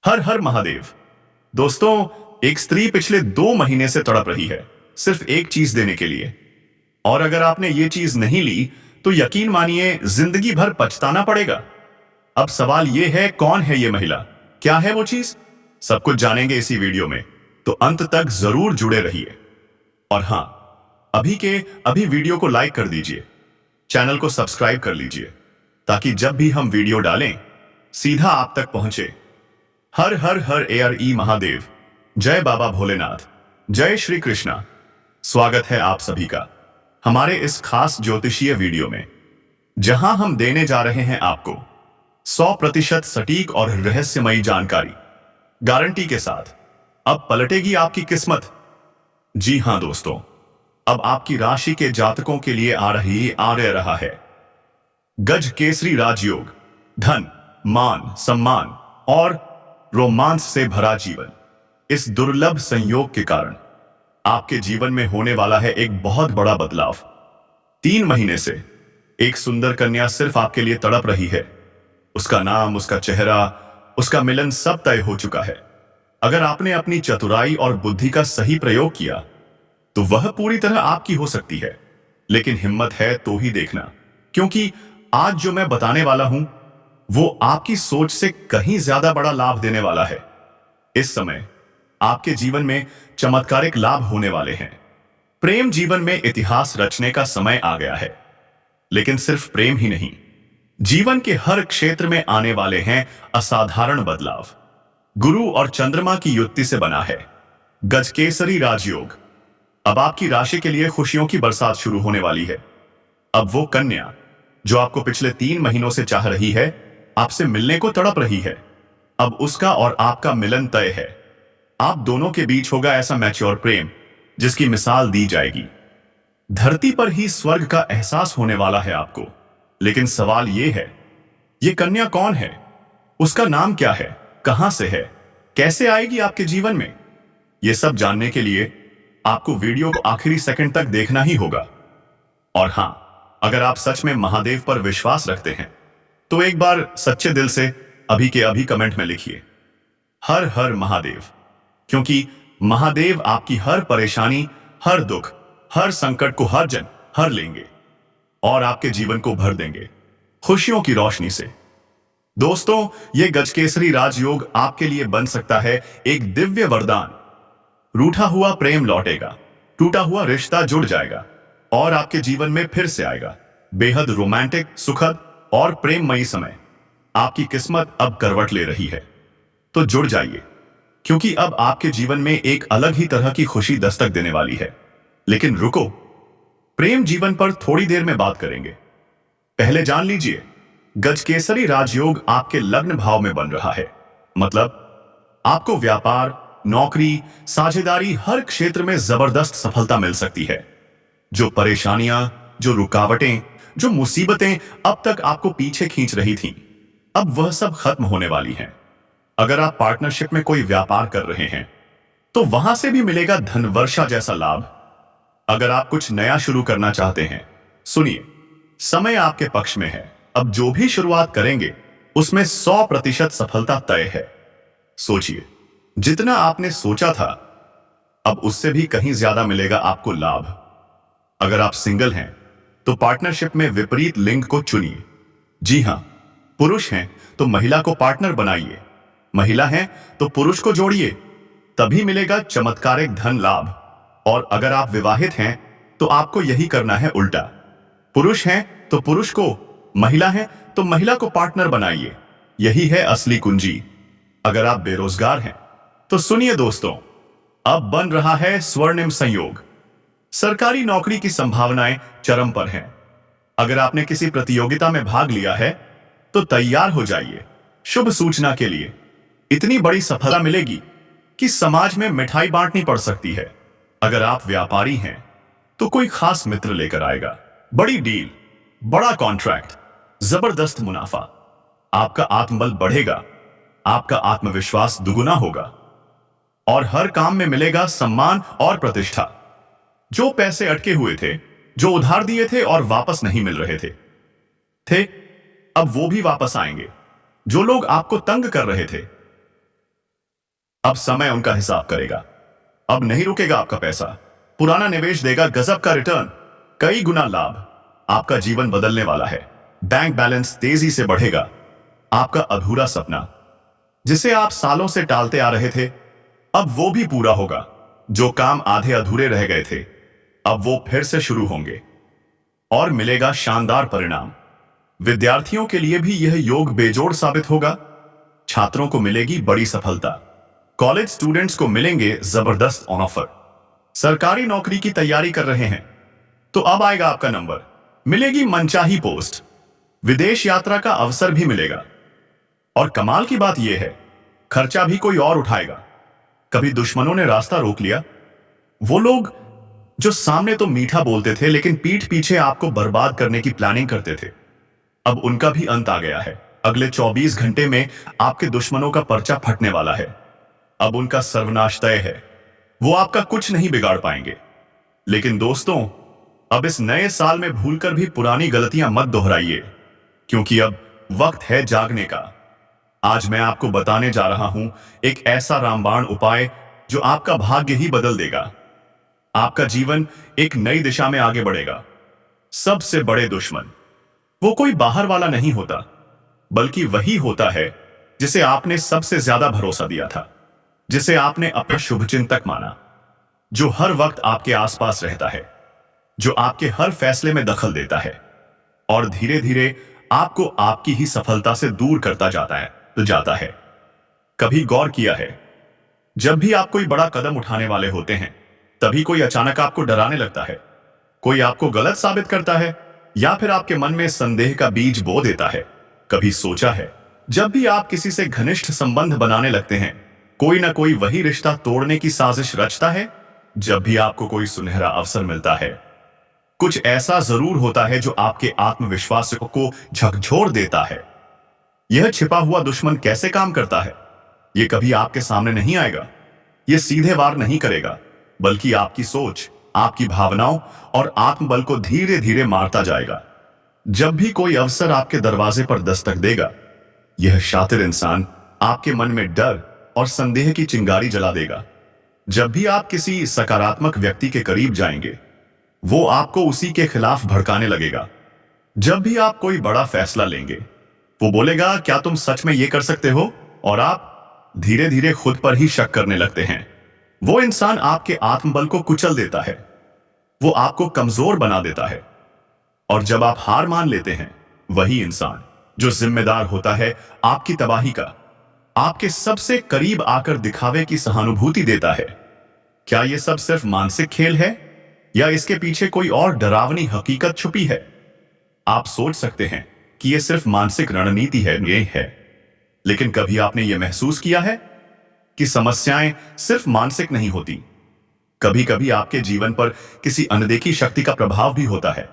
हर हर महादेव। दोस्तों, एक स्त्री पिछले 2 महीने से तड़प रही है सिर्फ एक चीज देने के लिए। और अगर आपने ये चीज नहीं ली तो यकीन मानिए जिंदगी भर पछताना पड़ेगा। अब सवाल ये है, कौन है ये महिला, क्या है वो चीज? सब कुछ जानेंगे इसी वीडियो में, तो अंत तक जरूर जुड़े रहिए। और हां, अभी के अभी वीडियो को लाइक कर दीजिए, चैनल को सब्सक्राइब कर लीजिए, ताकि जब भी हम वीडियो डालें सीधा आप तक पहुंचे। हर हर हर ARE महादेव, जय बाबा भोलेनाथ, जय श्री कृष्णा। स्वागत है आप सभी का हमारे इस खास ज्योतिषीय वीडियो में, जहां हम देने जा रहे हैं आपको 100% सटीक और रहस्यमयी जानकारी, गारंटी के साथ। अब पलटेगी आपकी किस्मत। जी हां दोस्तों, अब आपकी राशि के जातकों के लिए आ रहा है गज केसरी राजयोग। धन, मान, सम्मान और रोमांस से भरा जीवन। इस दुर्लभ संयोग के कारण आपके जीवन में होने वाला है एक बहुत बड़ा बदलाव। 3 महीने से एक सुंदर कन्या सिर्फ आपके लिए तड़प रही है। उसका नाम, उसका चेहरा, उसका मिलन सब तय हो चुका है। अगर आपने अपनी चतुराई और बुद्धि का सही प्रयोग किया तो वह पूरी तरह आपकी हो सकती है। लेकिन हिम्मत है तो ही देखना, क्योंकि आज जो मैं बताने वाला हूं वो आपकी सोच से कहीं ज्यादा बड़ा लाभ देने वाला है। इस समय आपके जीवन में चमत्कारिक लाभ होने वाले हैं। प्रेम जीवन में इतिहास रचने का समय आ गया है। लेकिन सिर्फ प्रेम ही नहीं, जीवन के हर क्षेत्र में आने वाले हैं असाधारण बदलाव। गुरु और चंद्रमा की युति से बना है गजकेसरी राजयोग। अब आपकी राशि के लिए खुशियों की बरसात शुरू होने वाली है। अब वो कन्या जो आपको पिछले 3 महीनों से चाह रही है, आपसे मिलने को तड़प रही है, अब उसका और आपका मिलन तय है। आप दोनों के बीच होगा ऐसा मैच्योर प्रेम जिसकी मिसाल दी जाएगी। धरती पर ही स्वर्ग का एहसास होने वाला है आपको। लेकिन सवाल यह है, ये कन्या कौन है? उसका नाम क्या है? कहां से है? कैसे आएगी आपके जीवन में? यह सब जानने के लिए आपको वीडियो को आखिरी सेकंड तक देखना ही होगा। और हां, अगर आप सच में महादेव पर विश्वास रखते हैं तो एक बार सच्चे दिल से अभी के अभी कमेंट में लिखिए हर हर महादेव, क्योंकि महादेव आपकी हर परेशानी, हर दुख, हर संकट को हर लेंगे और आपके जीवन को भर देंगे खुशियों की रोशनी से। दोस्तों, यह गजकेसरी राजयोग आपके लिए बन सकता है एक दिव्य वरदान। रूठा हुआ प्रेम लौटेगा, टूटा हुआ रिश्ता जुड़ जाएगा और आपके जीवन में फिर से आएगा बेहद रोमांटिक, सुखद और प्रेममयी समय। आपकी किस्मत अब करवट ले रही है, तो जुड़ जाइए, क्योंकि अब आपके जीवन में एक अलग ही तरह की खुशी दस्तक देने वाली है। लेकिन रुको, प्रेम जीवन पर थोड़ी देर में बात करेंगे। पहले जान लीजिए, गजकेसरी राजयोग आपके लग्न भाव में बन रहा है। मतलब आपको व्यापार, नौकरी, साझेदारी, हर क्षेत्र में जबरदस्त सफलता मिल सकती है। जो परेशानियां, जो रुकावटें, जो मुसीबतें अब तक आपको पीछे खींच रही थीं, अब वह सब खत्म होने वाली हैं। अगर आप पार्टनरशिप में कोई व्यापार कर रहे हैं तो वहां से भी मिलेगा धनवर्षा जैसा लाभ। अगर आप कुछ नया शुरू करना चाहते हैं, सुनिए, समय आपके पक्ष में है। अब जो भी शुरुआत करेंगे उसमें 100% सफलता तय है। सोचिए, जितना आपने सोचा था अब उससे भी कहीं ज्यादा मिलेगा आपको लाभ। अगर आप सिंगल हैं तो पार्टनरशिप में विपरीत लिंग को चुनिए। जी हां, पुरुष हैं तो महिला को पार्टनर बनाइए, महिला हैं तो पुरुष को जोड़िए, तभी मिलेगा चमत्कारिक धन लाभ। और अगर आप विवाहित हैं तो आपको यही करना है उल्टा। पुरुष हैं तो पुरुष को, महिला हैं तो महिला को पार्टनर बनाइए। यही है असली कुंजी। अगर आप बेरोजगार हैं तो सुनिए दोस्तों, अब बन रहा है स्वर्णिम संयोग। सरकारी नौकरी की संभावनाएं चरम पर हैं। अगर आपने किसी प्रतियोगिता में भाग लिया है तो तैयार हो जाइए शुभ सूचना के लिए। इतनी बड़ी सफलता मिलेगी कि समाज में मिठाई बांटनी पड़ सकती है। अगर आप व्यापारी हैं तो कोई खास मित्र लेकर आएगा, बड़ी डील, बड़ा कॉन्ट्रैक्ट, जबरदस्त मुनाफा। आपका आत्मबल बढ़ेगा, आपका आत्मविश्वास दुगुना होगा और हर काम में मिलेगा सम्मान और प्रतिष्ठा। जो पैसे अटके हुए थे, जो उधार दिए थे और वापस नहीं मिल रहे थे, अब वो भी वापस आएंगे। जो लोग आपको तंग कर रहे थे, अब समय उनका हिसाब करेगा। अब नहीं रुकेगा आपका पैसा। पुराना निवेश देगा गजब का रिटर्न, कई गुना लाभ। आपका जीवन बदलने वाला है। बैंक बैलेंस तेजी से बढ़ेगा। आपका अधूरा सपना जिसे आप सालों से टालते आ रहे थे, अब वो भी पूरा होगा। जो काम आधे अधूरे रह गए थे, अब वो फिर से शुरू होंगे और मिलेगा शानदार परिणाम। विद्यार्थियों के लिए भी यह योग बेजोड़ साबित होगा। छात्रों को मिलेगी बड़ी सफलता। कॉलेज स्टूडेंट्स को मिलेंगे जबरदस्त ऑफर। सरकारी नौकरी की तैयारी कर रहे हैं तो अब आएगा आपका नंबर। मिलेगी मनचाही पोस्ट। विदेश यात्रा का अवसर भी मिलेगा। और कमाल की बात यह है, खर्चा भी कोई और उठाएगा। कभी दुश्मनों ने रास्ता रोक लिया, वो लोग जो सामने तो मीठा बोलते थे लेकिन पीठ पीछे आपको बर्बाद करने की प्लानिंग करते थे, अब उनका भी अंत आ गया है। अगले 24 घंटे में आपके दुश्मनों का पर्चा फटने वाला है। अब उनका सर्वनाश तय है। वो आपका कुछ नहीं बिगाड़ पाएंगे। लेकिन दोस्तों, अब इस नए साल में भूलकर भी पुरानी गलतियां मत दोहराइए, क्योंकि अब वक्त है जागने का। आज मैं आपको बताने जा रहा हूं एक ऐसा रामबाण उपाय जो आपका भाग्य ही बदल देगा। आपका जीवन एक नई दिशा में आगे बढ़ेगा। सबसे बड़े दुश्मन वो कोई बाहर वाला नहीं होता, बल्कि वही होता है जिसे आपने सबसे ज्यादा भरोसा दिया था, जिसे आपने अपना शुभचिंतक माना, जो हर वक्त आपके आसपास रहता है, जो आपके हर फैसले में दखल देता है और धीरे धीरे आपको आपकी ही सफलता से दूर करता जाता है। कभी गौर किया है, जब भी आप कोई बड़ा कदम उठाने वाले होते हैं, तभी कोई अचानक आपको डराने लगता है। कोई आपको गलत साबित करता है या फिर आपके मन में संदेह का बीज बो देता है। कभी सोचा है, जब भी आप किसी से घनिष्ठ संबंध बनाने लगते हैं, कोई ना कोई वही रिश्ता तोड़ने की साजिश रचता है। जब भी आपको कोई सुनहरा अवसर मिलता है, कुछ ऐसा जरूर होता है जो आपके आत्मविश्वास को झकझोर देता है। यह छिपा हुआ दुश्मन कैसे काम करता है, यह कभी आपके सामने नहीं आएगा। यह सीधे वार नहीं करेगा, बल्कि आपकी सोच, आपकी भावनाओं और आत्मबल को धीरे धीरे मारता जाएगा। जब भी कोई अवसर आपके दरवाजे पर दस्तक देगा, यह शातिर इंसान आपके मन में डर और संदेह की चिंगारी जला देगा। जब भी आप किसी सकारात्मक व्यक्ति के करीब जाएंगे, वो आपको उसी के खिलाफ भड़काने लगेगा। जब भी आप कोई बड़ा फैसला लेंगे, वो बोलेगा, क्या तुम सच में ये कर सकते हो? और आप धीरे धीरे खुद पर ही शक करने लगते हैं। वो इंसान आपके आत्मबल को कुचल देता है, वो आपको कमजोर बना देता है। और जब आप हार मान लेते हैं, वही इंसान जो जिम्मेदार होता है आपकी तबाही का, आपके सबसे करीब आकर दिखावे की सहानुभूति देता है। क्या यह सब सिर्फ मानसिक खेल है या इसके पीछे कोई और डरावनी हकीकत छुपी है? आप सोच सकते हैं कि यह सिर्फ मानसिक रणनीति है, लेकिन कभी आपने यह महसूस किया है कि समस्याएं सिर्फ मानसिक नहीं होती? कभी कभी आपके जीवन पर किसी अनदेखी शक्ति का प्रभाव भी होता है।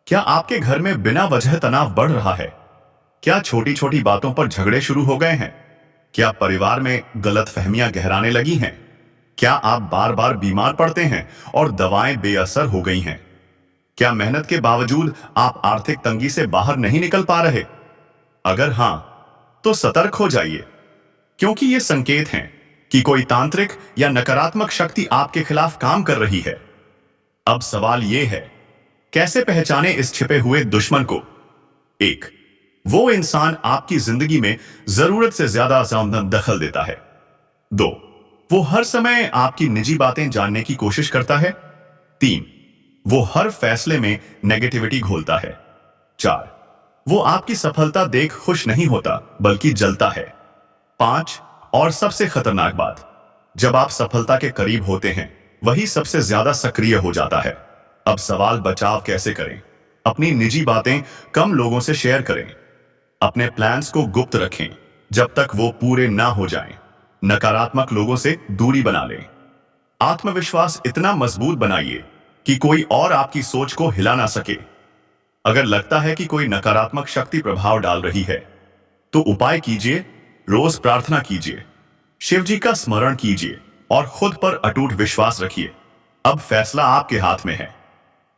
क्या आपके घर में बिना वजह तनाव बढ़ रहा है? क्या छोटी छोटी बातों पर झगड़े शुरू हो गए हैं? क्या परिवार में गलतफहमियां गहराने लगी हैं? क्या आप बार बार बीमार पड़ते हैं और दवाएं बेअसर हो गई हैं? क्या मेहनत के बावजूद आप आर्थिक तंगी से बाहर नहीं निकल पा रहे? अगर हां, तो सतर्क हो जाइए, क्योंकि ये संकेत हैं कि कोई तांत्रिक या नकारात्मक शक्ति आपके खिलाफ काम कर रही है। अब सवाल यह है, कैसे पहचाने इस छिपे हुए दुश्मन को? 1. वो इंसान आपकी जिंदगी में जरूरत से ज्यादा दखल देता है। 2. वो हर समय आपकी निजी बातें जानने की कोशिश करता है। 3. वो हर फैसले में नेगेटिविटी घोलता है। 4. वो आपकी सफलता देख खुश नहीं होता, बल्कि जलता है। 5. और सबसे खतरनाक बात, जब आप सफलता के करीब होते हैं, वही सबसे ज्यादा सक्रिय हो जाता है। अब सवाल, बचाव कैसे करें? अपनी निजी बातें कम लोगों से शेयर करें। अपने प्लान्स को गुप्त रखें जब तक वो पूरे ना हो जाएं। नकारात्मक लोगों से दूरी बना लें। आत्मविश्वास इतना मजबूत बनाइए कि कोई और आपकी सोच को हिला ना सके। अगर लगता है कि कोई नकारात्मक शक्ति प्रभाव डाल रही है, तो उपाय कीजिए, रोज प्रार्थना कीजिए, शिव जी का स्मरण कीजिए और खुद पर अटूट विश्वास रखिए। अब फैसला आपके हाथ में है।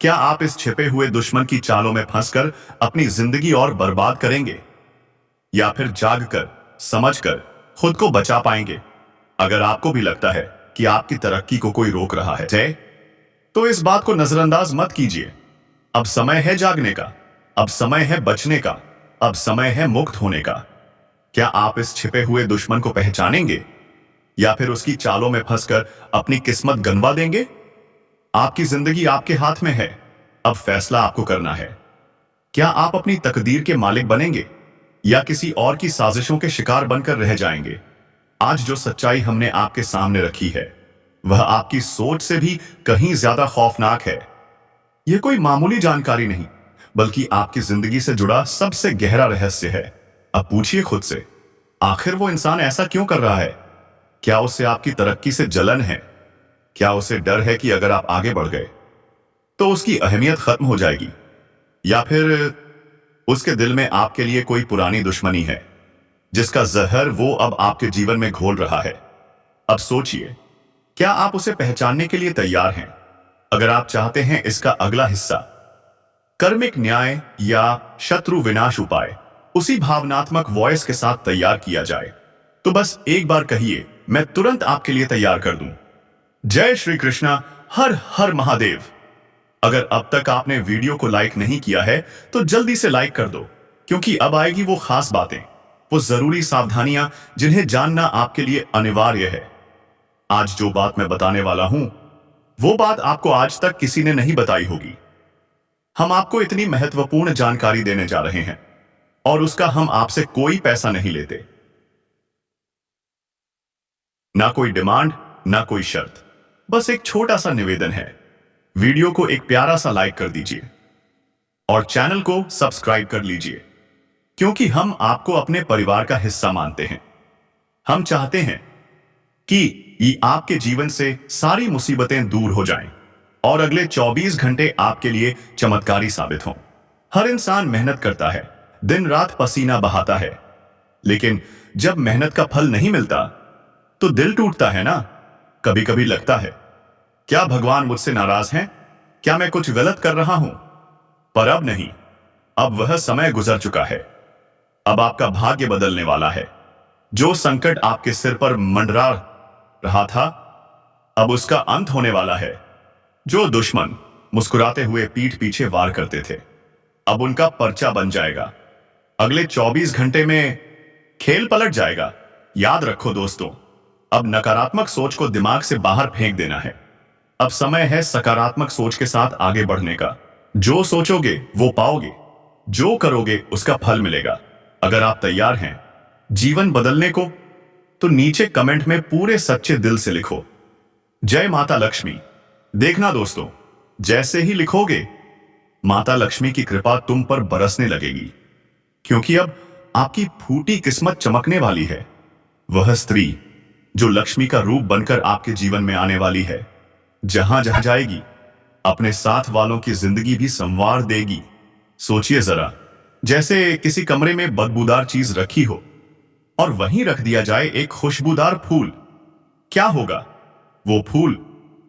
क्या आप इस छिपे हुए दुश्मन की चालों में फंसकर अपनी जिंदगी और बर्बाद करेंगे, या फिर जागकर, समझकर खुद को बचा पाएंगे? अगर आपको भी लगता है कि आपकी तरक्की को कोई रोक रहा है जय, तो इस बात को नजरअंदाज मत कीजिए। अब समय है जागने का, अब समय है बचने का, अब समय है मुक्त होने का। क्या आप इस छिपे हुए दुश्मन को पहचानेंगे या फिर उसकी चालों में फंसकर अपनी किस्मत गंवा देंगे? आपकी जिंदगी आपके हाथ में है, अब फैसला आपको करना है। क्या आप अपनी तकदीर के मालिक बनेंगे या किसी और की साजिशों के शिकार बनकर रह जाएंगे? आज जो सच्चाई हमने आपके सामने रखी है वह आपकी सोच से भी कहीं ज्यादा खौफनाक है। यह कोई मामूली जानकारी नहीं, बल्कि आपकी जिंदगी से जुड़ा सबसे गहरा रहस्य है। अब पूछिए खुद से, आखिर वो इंसान ऐसा क्यों कर रहा है? क्या उसे आपकी तरक्की से जलन है? क्या उसे डर है कि अगर आप आगे बढ़ गए तो उसकी अहमियत खत्म हो जाएगी? या फिर उसके दिल में आपके लिए कोई पुरानी दुश्मनी है जिसका जहर वो अब आपके जीवन में घोल रहा है? अब सोचिए, क्या आप उसे पहचानने के लिए तैयार हैं? अगर आप चाहते हैं इसका अगला हिस्सा कर्मिक न्याय या शत्रु विनाश उपाय उसी भावनात्मक वॉइस के साथ तैयार किया जाए, तो बस एक बार कहिए, मैं तुरंत आपके लिए तैयार कर दूं। जय श्री कृष्णा, हर हर महादेव। अगर अब तक आपने वीडियो को लाइक नहीं किया है तो जल्दी से लाइक कर दो, क्योंकि अब आएगी वो खास बातें, वो जरूरी सावधानियां जिन्हें जानना आपके लिए अनिवार्य है। आज जो बात मैं बताने वाला हूं वो बात आपको आज तक किसी ने नहीं बताई होगी। हम आपको इतनी महत्वपूर्ण जानकारी देने जा रहे हैं और उसका हम आपसे कोई पैसा नहीं लेते, ना कोई डिमांड, ना कोई शर्त। बस एक छोटा सा निवेदन है, वीडियो को एक प्यारा सा लाइक कर दीजिए और चैनल को सब्सक्राइब कर लीजिए, क्योंकि हम आपको अपने परिवार का हिस्सा मानते हैं। हम चाहते हैं कि ये आपके जीवन से सारी मुसीबतें दूर हो जाएं और अगले 24 घंटे आपके लिए चमत्कारी साबित हों। हर इंसान मेहनत करता है, दिन रात पसीना बहाता है, लेकिन जब मेहनत का फल नहीं मिलता तो दिल टूटता है ना। कभी कभी लगता है, क्या भगवान मुझसे नाराज हैं? क्या मैं कुछ गलत कर रहा हूं? पर अब नहीं, अब वह समय गुजर चुका है। अब आपका भाग्य बदलने वाला है। जो संकट आपके सिर पर मंडरा रहा था, अब उसका अंत होने वाला है। जो दुश्मन मुस्कुराते हुए पीठ पीछे वार करते थे, अब उनका पर्चा बन जाएगा। अगले 24 घंटे में खेल पलट जाएगा। याद रखो दोस्तों, अब नकारात्मक सोच को दिमाग से बाहर फेंक देना है। अब समय है सकारात्मक सोच के साथ आगे बढ़ने का। जो सोचोगे वो पाओगे, जो करोगे उसका फल मिलेगा। अगर आप तैयार हैं जीवन बदलने को, तो नीचे कमेंट में पूरे सच्चे दिल से लिखो, जय माता लक्ष्मी। देखना दोस्तों, जैसे ही लिखोगे माता लक्ष्मी की कृपा तुम पर बरसने लगेगी, क्योंकि अब आपकी फूटी किस्मत चमकने वाली है। वह स्त्री जो लक्ष्मी का रूप बनकर आपके जीवन में आने वाली है, जहां जहां जाएगी अपने साथ वालों की जिंदगी भी संवार देगी। सोचिए जरा, जैसे किसी कमरे में बदबूदार चीज रखी हो और वहीं रख दिया जाए एक खुशबूदार फूल। क्या होगा? वो फूल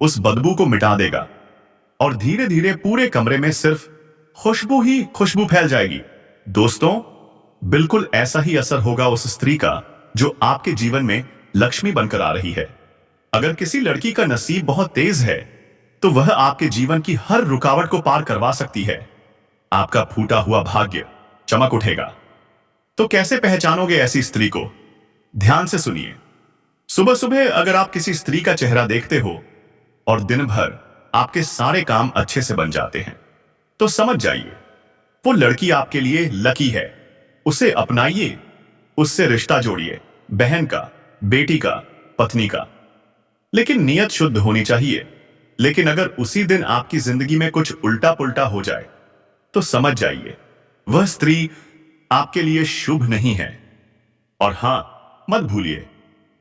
उस बदबू को मिटा देगा और धीरे धीरे पूरे कमरे में सिर्फ खुशबू ही खुशबू फैल जाएगी। दोस्तों, बिल्कुल ऐसा ही असर होगा उस स्त्री का जो आपके जीवन में लक्ष्मी बनकर आ रही है। अगर किसी लड़की का नसीब बहुत तेज है तो वह आपके जीवन की हर रुकावट को पार करवा सकती है। आपका फूटा हुआ भाग्य चमक उठेगा। तो कैसे पहचानोगे ऐसी स्त्री को? ध्यान से सुनिए। सुबह सुबह अगर आप किसी स्त्री का चेहरा देखते हो और दिन भर आपके सारे काम अच्छे से बन जाते हैं, तो समझ जाइए वो लड़की आपके लिए लकी है। उसे अपनाइए, उससे रिश्ता जोड़िए, बहन का, बेटी का, पत्नी का। लेकिन नियत शुद्ध होनी चाहिए। लेकिन अगर उसी दिन आपकी जिंदगी में कुछ उल्टा पुल्टा हो जाए तो समझ जाइए वह स्त्री आपके लिए शुभ नहीं है। और हां, मत भूलिए,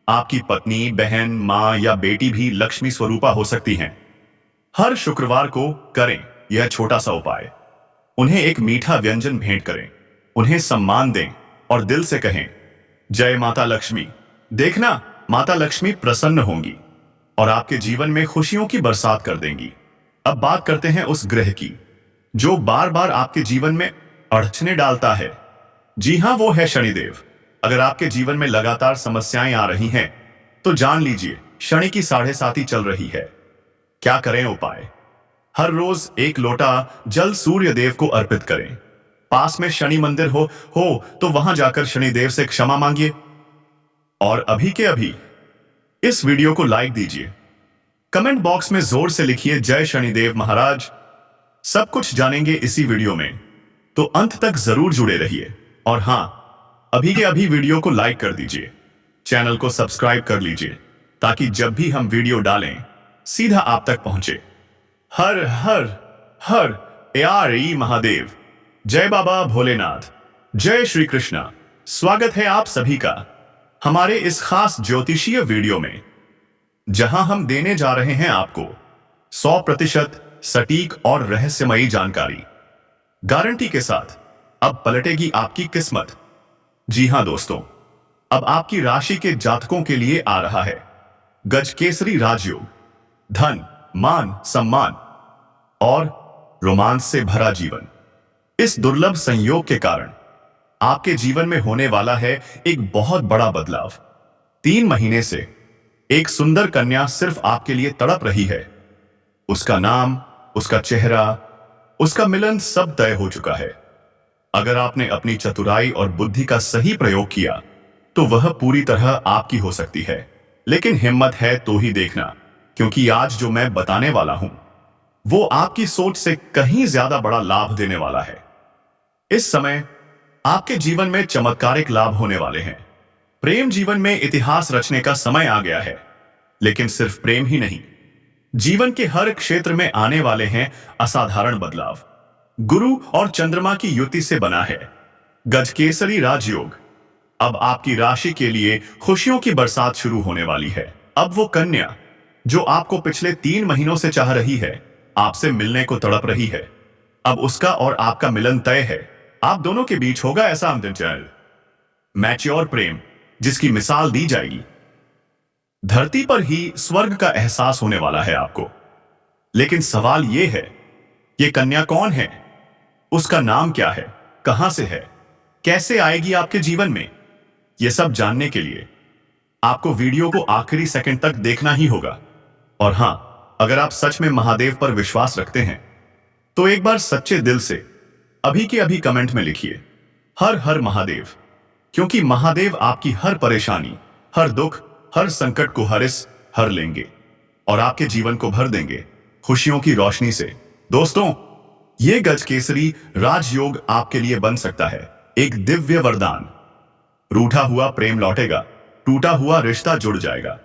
आपकी पत्नी, बहन, मां या बेटी भी लक्ष्मी स्वरूपा हो सकती हैं। हर शुक्रवार को करें यह छोटा सा उपाय। उन्हें एक मीठा व्यंजन भेंट करें, उन्हें सम्मान दें और दिल से कहें, जय माता लक्ष्मी। देखना, माता लक्ष्मी प्रसन्न होंगी और आपके जीवन में खुशियों की बरसात कर देंगी। अब बात करते हैं उस ग्रह की जो बार बार आपके जीवन में अड़चने डालता है। जी हां, वो है शनिदेव। अगर आपके जीवन में लगातार समस्याएं आ रही हैं, तो जान लीजिए शनि की 7.5 चल रही है। क्या करें उपाय? हर रोज एक लोटा जल सूर्य देव को अर्पित करें। पास में शनि मंदिर हो तो वहां जाकर शनिदेव से क्षमा मांगिए। और अभी के अभी इस वीडियो को लाइक दीजिए। कमेंट बॉक्स में जोर से लिखिए जय शनिदेव महाराज। सब कुछ जानेंगे इसी वीडियो में, तो अंत तक जरूर जुड़े रहिए। और हां, अभी के अभी वीडियो को लाइक कर दीजिए, चैनल को सब्सक्राइब कर लीजिए, ताकि जब भी हम वीडियो डालें सीधा आप तक पहुंचे। हर हर हर यारी महादेव। जय बाबा भोलेनाथ। जय श्री कृष्णा। स्वागत है आप सभी का हमारे इस खास ज्योतिषीय वीडियो में, जहां हम देने जा रहे हैं आपको 100% सटीक और रहस्यमयी जानकारी, गारंटी के साथ। अब पलटेगी आपकी किस्मत। जी हां दोस्तों, अब आपकी राशि के जातकों के लिए आ रहा है गजकेसरी राजयोग। धन, मान, सम्मान और रोमांस से भरा जीवन। इस दुर्लभ संयोग के कारण आपके जीवन में होने वाला है एक बहुत बड़ा बदलाव। 3 महीने से एक सुंदर कन्या सिर्फ आपके लिए तड़प रही है। उसका नाम, उसका चेहरा, उसका मिलन सब तय हो चुका है। अगर आपने अपनी चतुराई और बुद्धि का सही प्रयोग किया तो वह पूरी तरह आपकी हो सकती है। लेकिन हिम्मत है तो ही देखना, क्योंकि आज जो मैं बताने वाला हूं वो आपकी सोच से कहीं ज्यादा बड़ा लाभ देने वाला है। इस समय आपके जीवन में चमत्कारिक लाभ होने वाले हैं। प्रेम जीवन में इतिहास रचने का समय आ गया है। लेकिन सिर्फ प्रेम ही नहीं, जीवन के हर क्षेत्र में आने वाले हैं असाधारण बदलाव। गुरु और चंद्रमा की युति से बना है गजकेसरी राजयोग। अब आपकी राशि के लिए खुशियों की बरसात शुरू होने वाली है। अब वो कन्या जो आपको पिछले 3 महीनों से चाह रही है, आपसे मिलने को तड़प रही है, अब उसका और आपका मिलन तय है। आप दोनों के बीच होगा ऐसा अमृतजल मैच्योर प्रेम, जिसकी मिसाल दी जाएगी। धरती पर ही स्वर्ग का एहसास होने वाला है आपको। लेकिन सवाल यह है, ये कन्या कौन है? उसका नाम क्या है? कहां से है? कैसे आएगी आपके जीवन में? यह सब जानने के लिए आपको वीडियो को आखिरी सेकंड तक देखना ही होगा। और हां, अगर आप सच में महादेव पर विश्वास रखते हैं तो एक बार सच्चे दिल से अभी के अभी कमेंट में लिखिए हर हर महादेव। क्योंकि महादेव आपकी हर परेशानी, हर दुख, हर संकट को हर लेंगे और आपके जीवन को भर देंगे खुशियों की रोशनी से। दोस्तों, यह गजकेसरी राजयोग आपके लिए बन सकता है एक दिव्य वरदान। रूठा हुआ प्रेम लौटेगा, टूटा हुआ रिश्ता जुड़ जाएगा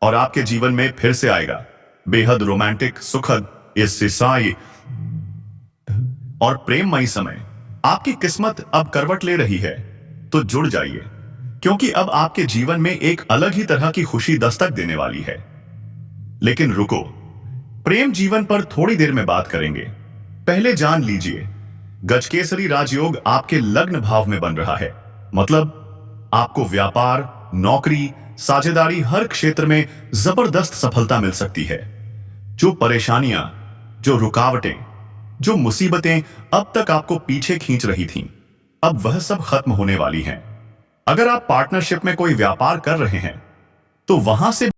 और आपके जीवन में फिर से आएगा बेहद रोमांटिक, सुखद, ईसाई और प्रेममयी समय। आपकी किस्मत अब करवट ले रही है, तो जुड़ जाइए, क्योंकि अब आपके जीवन में एक अलग ही तरह की खुशी दस्तक देने वाली है। लेकिन रुको, प्रेम जीवन पर थोड़ी देर में बात करेंगे। पहले जान लीजिए, गजकेसरी राजयोग आपके लग्न भाव में बन रहा है। मतलब आपको व्यापार, नौकरी, साझेदारी, हर क्षेत्र में जबरदस्त सफलता मिल सकती है। जो परेशानियां, जो रुकावटें, जो मुसीबतें अब तक आपको पीछे खींच रही थीं, अब वह सब खत्म होने वाली हैं। अगर आप पार्टनरशिप में कोई व्यापार कर रहे हैं तो वहां से